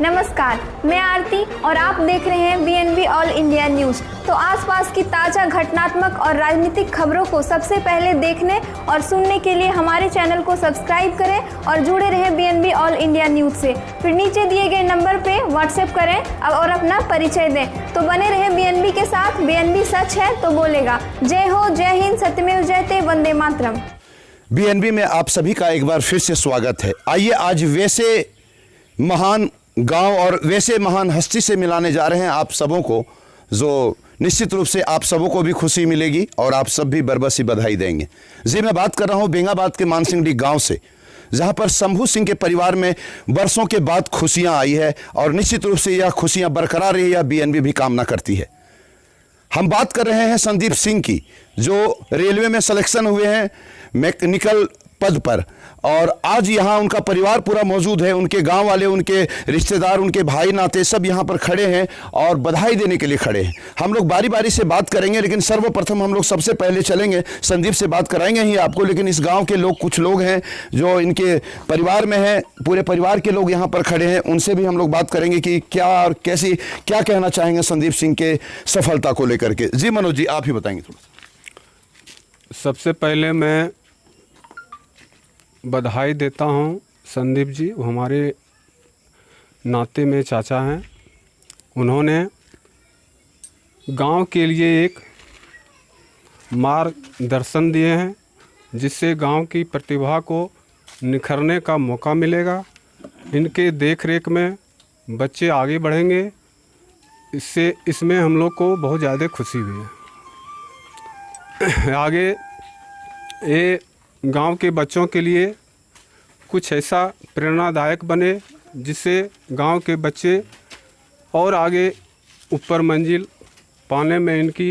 नमस्कार, मैं आरती और आप देख रहे हैं बीएनबी ऑल इंडिया न्यूज़। तो आसपास की ताज़ा घटनात्मक और राजनीतिक खबरों को सबसे पहले देखने और सुनने के लिए हमारे चैनल को सब्सक्राइब करें और जुड़े रहें बीएनबी ऑल इंडिया न्यूज़ से। फिर नीचे दिए गए नंबर पे व्हाट्सएप करें और अपना परिचय दें। तो बने रहें बीएनबी के साथ। बीएनबी सच है तो बोलेगा। जय हो, जय हिंद, सत्यमेव जयते, वंदे मातरम। बीएनबी में आप सभी का एक बार फिर से स्वागत है। आइए आज वैसे महान गांव और वैसे महान हस्ती से मिलाने जा रहे हैं आप सबों को, जो निश्चित रूप से आप सबों को भी खुशी मिलेगी और आप सब भी बरबसी बधाई देंगे। जी, मैं बात कर रहा हूं बेंगाबाद के मानसिंगडी गांव से, जहां पर शंभू सिंह के परिवार में बरसों के बाद खुशियां आई है और निश्चित रूप से यह खुशियां बरकरार रही, यह बीएनबी भी कामना करती है। हम बात कर रहे हैं संदीप सिंह की, जो रेलवे में सिलेक्शन हुए हैं मैकेनिकल पद पर, और आज यहाँ उनका परिवार पूरा मौजूद है। उनके गांव वाले, उनके रिश्तेदार, उनके भाई नाते सब यहाँ पर खड़े हैं और बधाई देने के लिए खड़े हैं। हम लोग बारी बारी से बात करेंगे, लेकिन सर्वप्रथम हम लोग सबसे पहले चलेंगे, संदीप से बात कराएंगे ही आपको, लेकिन इस गांव के लोग, कुछ लोग हैं जो इनके परिवार में हैं, पूरे परिवार के लोग यहाँ पर खड़े हैं, उनसे भी हम लोग बात करेंगे कि क्या और कैसी क्या कहना चाहेंगे संदीप सिंह के सफलता को लेकर के। जी मनोज जी, आप ही बताएंगे थोड़ा। सबसे पहले मैं बधाई देता हूं संदीप जी, वो हमारे नाते में चाचा हैं। उन्होंने गांव के लिए एक मार्गदर्शन दिए हैं, जिससे गांव की प्रतिभा को निखरने का मौका मिलेगा। इनके देखरेख में बच्चे आगे बढ़ेंगे, इसमें हम लोग को बहुत ज़्यादा खुशी हुई है। आगे ये गांव के बच्चों के लिए कुछ ऐसा प्रेरणादायक बने, जिससे गांव के बच्चे और आगे ऊपर मंजिल पाने में इनकी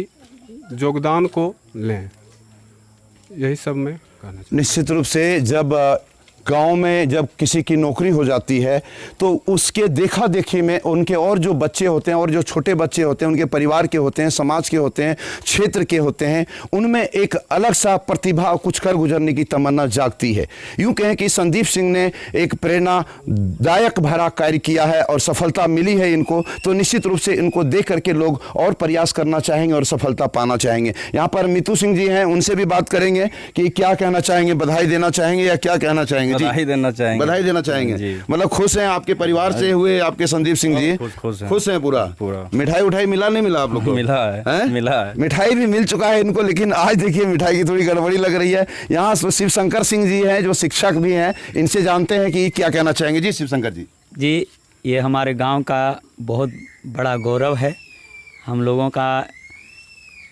योगदान को लें। यही सब मैं कहना चाहता हूँ। निश्चित रूप से जब गांव में जब किसी की नौकरी हो जाती है तो उसके देखा देखी में उनके और जो बच्चे होते हैं और जो छोटे बच्चे होते हैं, उनके परिवार के होते हैं, समाज के होते हैं, क्षेत्र के होते हैं, उनमें एक अलग सा प्रतिभा, कुछ कर गुजरने की तमन्ना जागती है। यूं कहें कि संदीप सिंह ने एक प्रेरणादायक भरा कार्य किया है और सफलता मिली है इनको, तो निश्चित रूप से इनको देख करके लोग और प्रयास करना चाहेंगे और सफलता पाना चाहेंगे। यहाँ पर मितू सिंह जी हैं, उनसे भी बात करेंगे कि क्या कहना चाहेंगे, बधाई देना चाहेंगे या क्या कहना चाहेंगे। बधाई देना चाहेंगे। बधाई देना चाहेंगे। मतलब खुश हैं आपके परिवार से हुए आपके संदीप सिंह जी? खुश हैं पूरा। मिठाई उठाई मिला नहीं मिला आप लोग को? मिला है? मिला है। मिठाई भी मिल चुका है इनको, लेकिन आज देखिए मिठाई की थोड़ी गड़बड़ी लग रही है। यहाँ शिव शंकर सिंह जी हैं, जो शिक्षक भी हैं, इनसे जानते हैं कि क्या कहना चाहेंगे। जी शिव शंकर जी। जी, ये हमारे गांव का बहुत बड़ा गौरव है। हम लोगों का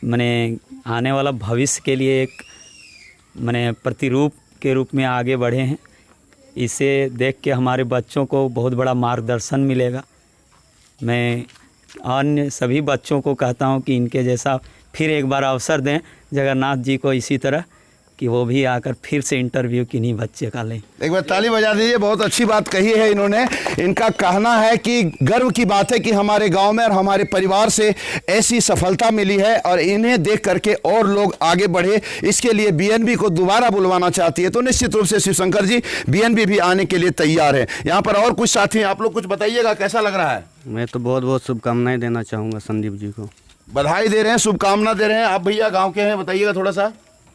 माने आने वाला भविष्य के लिए एक माने प्रतिरूप के रूप में आगे बढ़े हैं। इसे देख के हमारे बच्चों को बहुत बड़ा मार्गदर्शन मिलेगा। मैं अन्य सभी बच्चों को कहता हूं कि इनके जैसा फिर एक बार अवसर दें जगन्नाथ जी को, इसी तरह कि वो भी आकर फिर से इंटरव्यू किन्हीं बच्चे का लें। एक बार ताली बजा दीजिए, बहुत अच्छी बात कही है इन्होंने। इनका कहना है कि गर्व की बात है कि हमारे गांव में और हमारे परिवार से ऐसी सफलता मिली है और इन्हें देख करके और लोग आगे बढ़े, इसके लिए बीएनबी को दोबारा बुलवाना चाहती है। तो निश्चित रूप से शिवशंकर जी, बीएनबी भी आने के लिए तैयार है। यहाँ पर और कुछ साथी हैं, आप लोग कुछ बताइएगा, कैसा लग रहा है? मैं तो बहुत बहुत शुभकामनाएं देना चाहूँगा संदीप जी को। बधाई दे रहे हैं, शुभकामना दे रहे हैं। आप भैया गाँव के हैं, बताइएगा थोड़ा सा।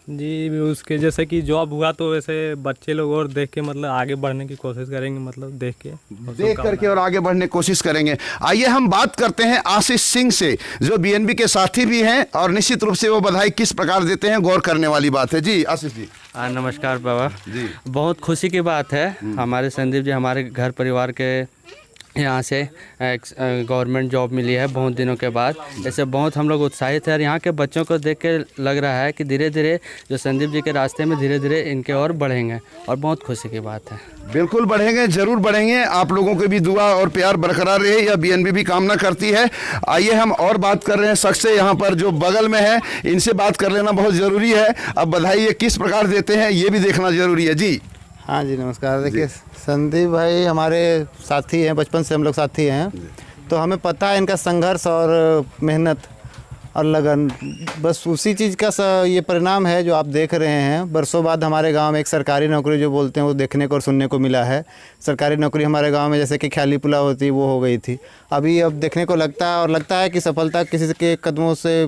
जी, उसके जैसे कि जॉब हुआ तो वैसे बच्चे लोग और देख के मतलब आगे बढ़ने की कोशिश करेंगे, मतलब देख करके और आगे बढ़ने की कोशिश करेंगे। आइए हम बात करते हैं आशीष सिंह से, जो बीएनबी के साथी भी हैं, और निश्चित रूप से वो बधाई किस प्रकार देते हैं, गौर करने वाली बात है। जी आशीष जी। नमस्कार बाबा जी। बहुत खुशी की बात है, हमारे संदीप जी हमारे घर परिवार के यहाँ से गवर्नमेंट जॉब मिली है बहुत दिनों के बाद। ऐसे बहुत हम लोग उत्साहित हैं और यहाँ के बच्चों को देख के लग रहा है कि धीरे धीरे जो संदीप जी के रास्ते में धीरे धीरे इनके और बढ़ेंगे, और बहुत खुशी की बात है। बिल्कुल बढ़ेंगे, जरूर बढ़ेंगे। आप लोगों की भी दुआ और प्यार बरकरार रहे, यह बीएनबी भी कामना करती है। आइए हम और बात कर रहे हैं शख्स से, यहाँ पर जो बगल में है, इनसे बात कर लेना बहुत ज़रूरी है। अब बधाई ये किस प्रकार देते हैं ये भी देखना ज़रूरी है। जी हाँ जी, नमस्कार। देखिए संदीप भाई हमारे साथी हैं, बचपन से हम लोग साथी हैं, तो हमें पता है इनका संघर्ष और मेहनत। और लगन, बस उसी चीज़ का ये परिणाम है जो आप देख रहे हैं। बरसों बाद हमारे गांव में एक सरकारी नौकरी जो बोलते हैं वो देखने को और सुनने को मिला है। सरकारी नौकरी हमारे गांव में जैसे कि ख्याली पुलाव होती वो हो गई थी, अभी अब देखने को लगता है और लगता है कि सफलता किसी के कदमों से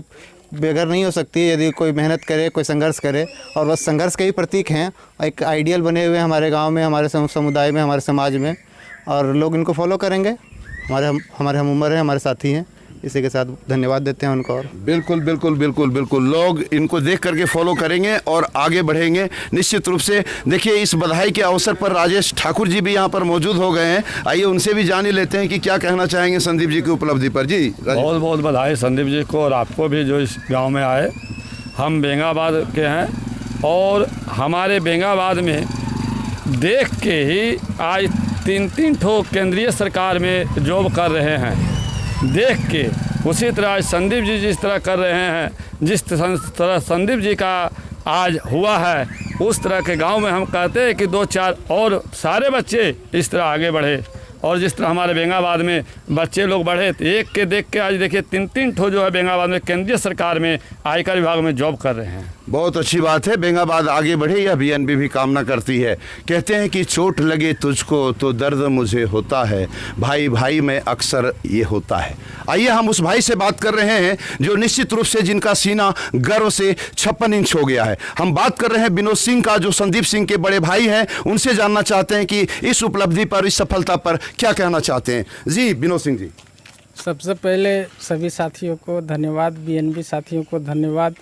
बेघर नहीं हो सकती यदि कोई मेहनत करे, कोई संघर्ष करे, और बस संघर्ष के ही प्रतीक हैं। एक आइडियल बने हुए हैं हमारे गांव में, हमारे समुदाय में, हमारे समाज में, और लोग इनको फॉलो करेंगे। हमारे हम उम्र हैं, हमारे साथी हैं। इसी के साथ धन्यवाद देते हैं उनको। और बिल्कुल बिल्कुल बिल्कुल बिल्कुल लोग इनको देख करके फॉलो करेंगे और आगे बढ़ेंगे निश्चित रूप से। देखिए, इस बधाई के अवसर पर राजेश ठाकुर जी भी यहाँ पर मौजूद हो गए हैं। आइए उनसे भी जान ही लेते हैं कि क्या कहना चाहेंगे संदीप जी की उपलब्धि पर। जी, बहुत बहुत बधाई संदीप जी को और आपको भी जो इस गांव में आए। हम बेंगाबाद के हैं और हमारे बेंगाबाद में देख के ही आज 3 ठो केंद्रीय सरकार में जॉब कर रहे हैं देख के। उसी तरह आज संदीप जी जिस तरह कर रहे हैं, जिस तरह संदीप जी का आज हुआ है, उस तरह के गांव में हम कहते हैं कि 2-4 और सारे बच्चे इस तरह आगे बढ़े। और जिस तरह हमारे बेंगाबाद में बच्चे लोग बढ़े, तो एक के देख के आज देखिए 3 ठो जो है बेंगाबाद में केंद्रीय सरकार में आयकर विभाग में जॉब कर रहे हैं। बहुत अच्छी बात है। बेंगाबाद आगे बढ़े, यह बीएनबी भी कामना करती है। कहते हैं कि चोट लगे तुझको तो दर्द मुझे होता है, भाई भाई में अक्सर ये होता है। आइए हम उस भाई से बात कर रहे हैं जो निश्चित रूप से जिनका सीना गर्व से 56 इंच हो गया है। हम बात कर रहे हैं विनोद सिंह का, जो संदीप सिंह के बड़े भाई हैं। उनसे जानना चाहते हैं कि इस उपलब्धि पर, इस सफलता पर क्या कहना चाहते हैं। जी विनोद सिंह जी। सबसे पहले सभी साथियों को धन्यवाद, बीएनबी साथियों को धन्यवाद,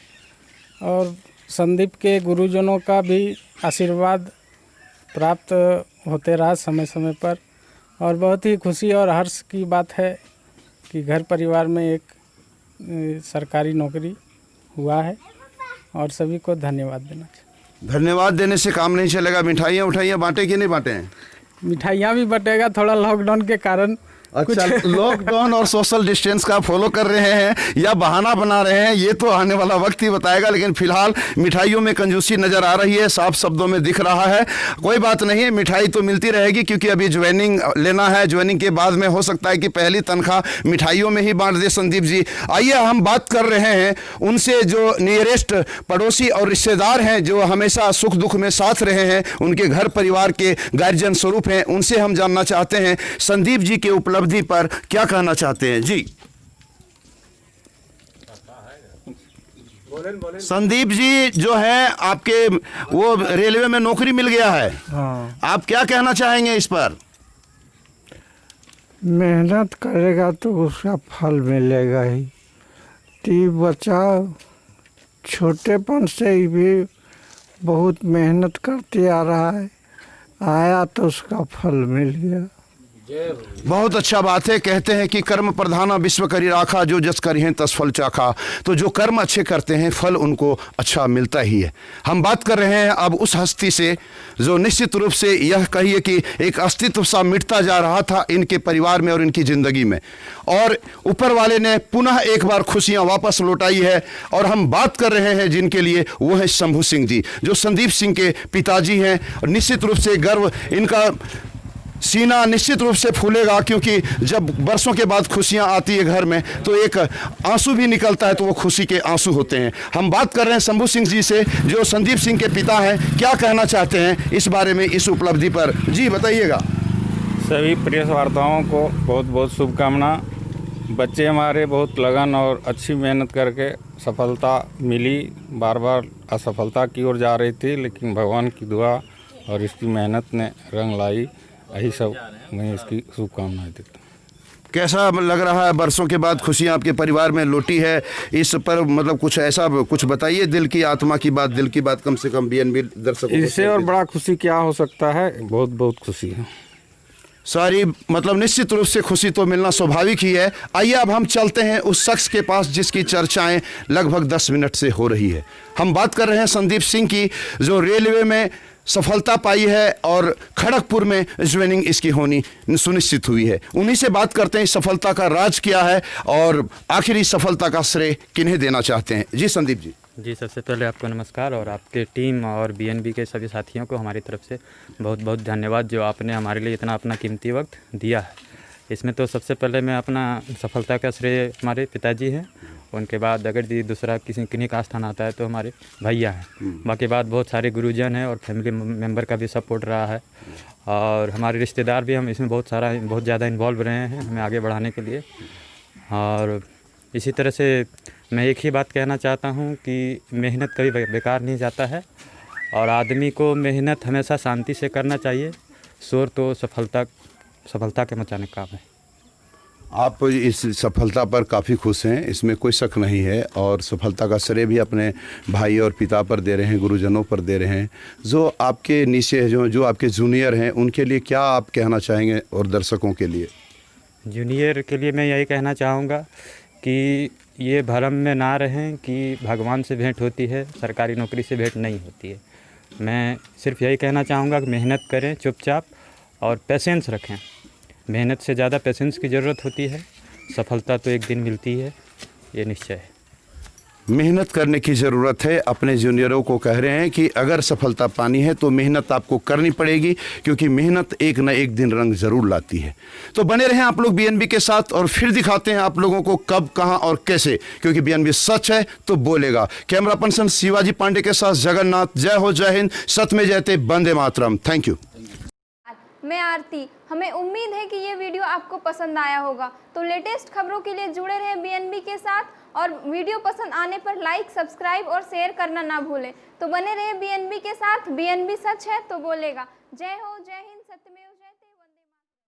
और संदीप के गुरुजनों का भी आशीर्वाद प्राप्त होते रहा समय समय पर। और बहुत ही खुशी और हर्ष की बात है कि घर परिवार में एक सरकारी नौकरी हुआ है, और सभी को धन्यवाद देना चाहिए। धन्यवाद देने से काम नहीं चलेगा। मिठाइयाँ उठाइयाँ बांटे कि नहीं बांटे हैं? मिठाइयाँ भी बटेगा, थोड़ा लॉकडाउन के कारण। अच्छा, लॉकडाउन और सोशल डिस्टेंस का फॉलो कर रहे हैं या बहाना बना रहे हैं, ये तो आने वाला वक्त ही बताएगा। लेकिन फिलहाल मिठाइयों में कंजूसी नज़र आ रही है, साफ शब्दों में दिख रहा है। कोई बात नहीं है, मिठाई तो मिलती रहेगी, क्योंकि अभी ज्वाइनिंग लेना है। ज्वाइनिंग के बाद में हो सकता है कि पहली तनख्वाह मिठाइयों में ही बांट दे संदीप जी। आइए हम बात कर रहे हैं उनसे, जो नियरेस्ट पड़ोसी और रिश्तेदार हैं, जो हमेशा सुख दुख में साथ रहे हैं, उनके घर परिवार के गार्जियन स्वरूप हैं। उनसे हम जानना चाहते हैं संदीप जी के उपलब्धि पर क्या कहना चाहते हैं। जी संदीप जी, जो है आपके वो रेलवे में नौकरी मिल गया है। हाँ। आप क्या कहना चाहेंगे इस पर? मेहनत करेगा तो उसका फल मिलेगा ही। ती बच्चा छोटेपन से ही भी बहुत मेहनत करते आ रहा है, आया तो उसका फल मिल गया। बहुत अच्छा बात है। कहते हैं कि कर्म प्रधाना विश्व करी राखा, जो जस करी हैं तस फल चाखा। तो जो कर्म अच्छे करते हैं, फल उनको अच्छा मिलता ही है। हम बात कर रहे हैं अब उस हस्ती से जो निश्चित रूप से यह कहिए कि एक अस्तित्व सा मिटता जा रहा था इनके परिवार में और इनकी ज़िंदगी में, और ऊपर वाले ने पुनः एक बार खुशियां वापस लौटाई है। और हम बात कर रहे हैं जिनके लिए, वो है शंभू सिंह जी, जो संदीप सिंह के पिताजी हैं। और निश्चित रूप से गर्व, इनका सीना निश्चित रूप से फूलेगा, क्योंकि जब बरसों के बाद खुशियां आती है घर में, तो एक आंसू भी निकलता है, तो वो खुशी के आंसू होते हैं। हम बात कर रहे हैं शंभू सिंह जी से, जो संदीप सिंह के पिता हैं। क्या कहना चाहते हैं इस बारे में, इस उपलब्धि पर? जी बताइएगा। सभी प्रेस वार्ताओं को बहुत बहुत शुभकामना। बच्चे हमारे बहुत लगन और अच्छी मेहनत करके सफलता मिली। बार बार असफलता की ओर जा रही थी, लेकिन भगवान की दुआ और इसकी मेहनत ने रंग लाई। यही सब मैं इसकी शुभकामनाएं देता हूँ। कैसा लग रहा है, बरसों के बाद खुशियां आपके परिवार में लौटी है? इस पर मतलब कुछ ऐसा कुछ बताइए, दिल की आत्मा की बात, दिल की बात, कम से कम बीएनबी दर्शकों को। इससे और बड़ा खुशी क्या हो सकता है। बहुत बहुत खुशी है। सारी मतलब निश्चित रूप से खुशी तो मिलना स्वाभाविक ही है। आइए अब हम चलते हैं उस शख्स के पास जिसकी चर्चाएं लगभग 10 मिनट से हो रही है। हम बात कर रहे हैं संदीप सिंह की, जो रेलवे में सफलता पाई है और खड़गपुर में ज्वाइनिंग इसकी होनी सुनिश्चित हुई है। उन्हीं से बात करते हैं, सफलता का राज क्या है और आखिर इस सफलता का श्रेय किन्हें देना चाहते हैं। जी संदीप जी। जी, सबसे पहले आपको नमस्कार, और आपके टीम और बीएनबी के सभी साथियों को हमारी तरफ से बहुत बहुत धन्यवाद, जो आपने हमारे लिए इतना अपना कीमती वक्त दिया है। इसमें तो सबसे पहले मैं अपना सफलता का श्रेय हमारे पिताजी हैं, उनके बाद अगर दूसरा किन्हीं का स्थान आता है तो हमारे भैया हैं। बाकी बात बहुत सारे गुरुजन हैं और फैमिली मेम्बर का भी सपोर्ट रहा है, और हमारे रिश्तेदार भी हम इसमें बहुत ज़्यादा इन्वॉल्व रहे हैं हमें आगे बढ़ाने के लिए। और इसी तरह से मैं एक ही बात कहना चाहता हूँ कि मेहनत कभी बेकार नहीं जाता है, और आदमी को मेहनत हमेशा शांति से करना चाहिए। शोर तो सफलता के मचाने का काम है। आप इस सफलता पर काफ़ी खुश हैं, इसमें कोई शक नहीं है, और सफलता का श्रेय भी अपने भाई और पिता पर दे रहे हैं, गुरुजनों पर दे रहे हैं। जो आपके नीचे जो आपके जूनियर हैं उनके लिए क्या आप कहना चाहेंगे, और दर्शकों के लिए? जूनियर के लिए मैं यही कहना चाहूँगा कि ये भ्रम में ना रहें कि भगवान से भेंट होती है, सरकारी नौकरी से भेंट नहीं होती है। मैं सिर्फ यही कहना चाहूँगा कि मेहनत करें चुपचाप और पेशेंस रखें। मेहनत से ज़्यादा पेशेंस की ज़रूरत होती है। सफलता तो एक दिन मिलती है, ये निश्चय है। मेहनत करने की ज़रूरत है। अपने जूनियरों को कह रहे हैं कि अगर सफलता पानी है तो मेहनत आपको करनी पड़ेगी, क्योंकि मेहनत एक न एक दिन रंग ज़रूर लाती है। तो बने रहें आप लोग बीएनबी के साथ, और फिर दिखाते हैं आप लोगों को कब, कहां और कैसे, क्योंकि बीएनबी सच है तो बोलेगा। कैमरा पर्सन शिवाजी पांडे के साथ जगन्नाथ। जय हो, जय हिंद, सत में जयते, वंदे मातरम। Thank you. मैं आरती। हमें उम्मीद है कि ये वीडियो आपको पसंद आया होगा। तो लेटेस्ट खबरों के लिए जुड़े रहें बीएनबी के साथ, और वीडियो पसंद आने पर लाइक, सब्सक्राइब और शेयर करना ना भूलें। तो बने रहें बीएनबी के साथ। बीएनबी सच है तो बोलेगा। जय हो, जय हिंद।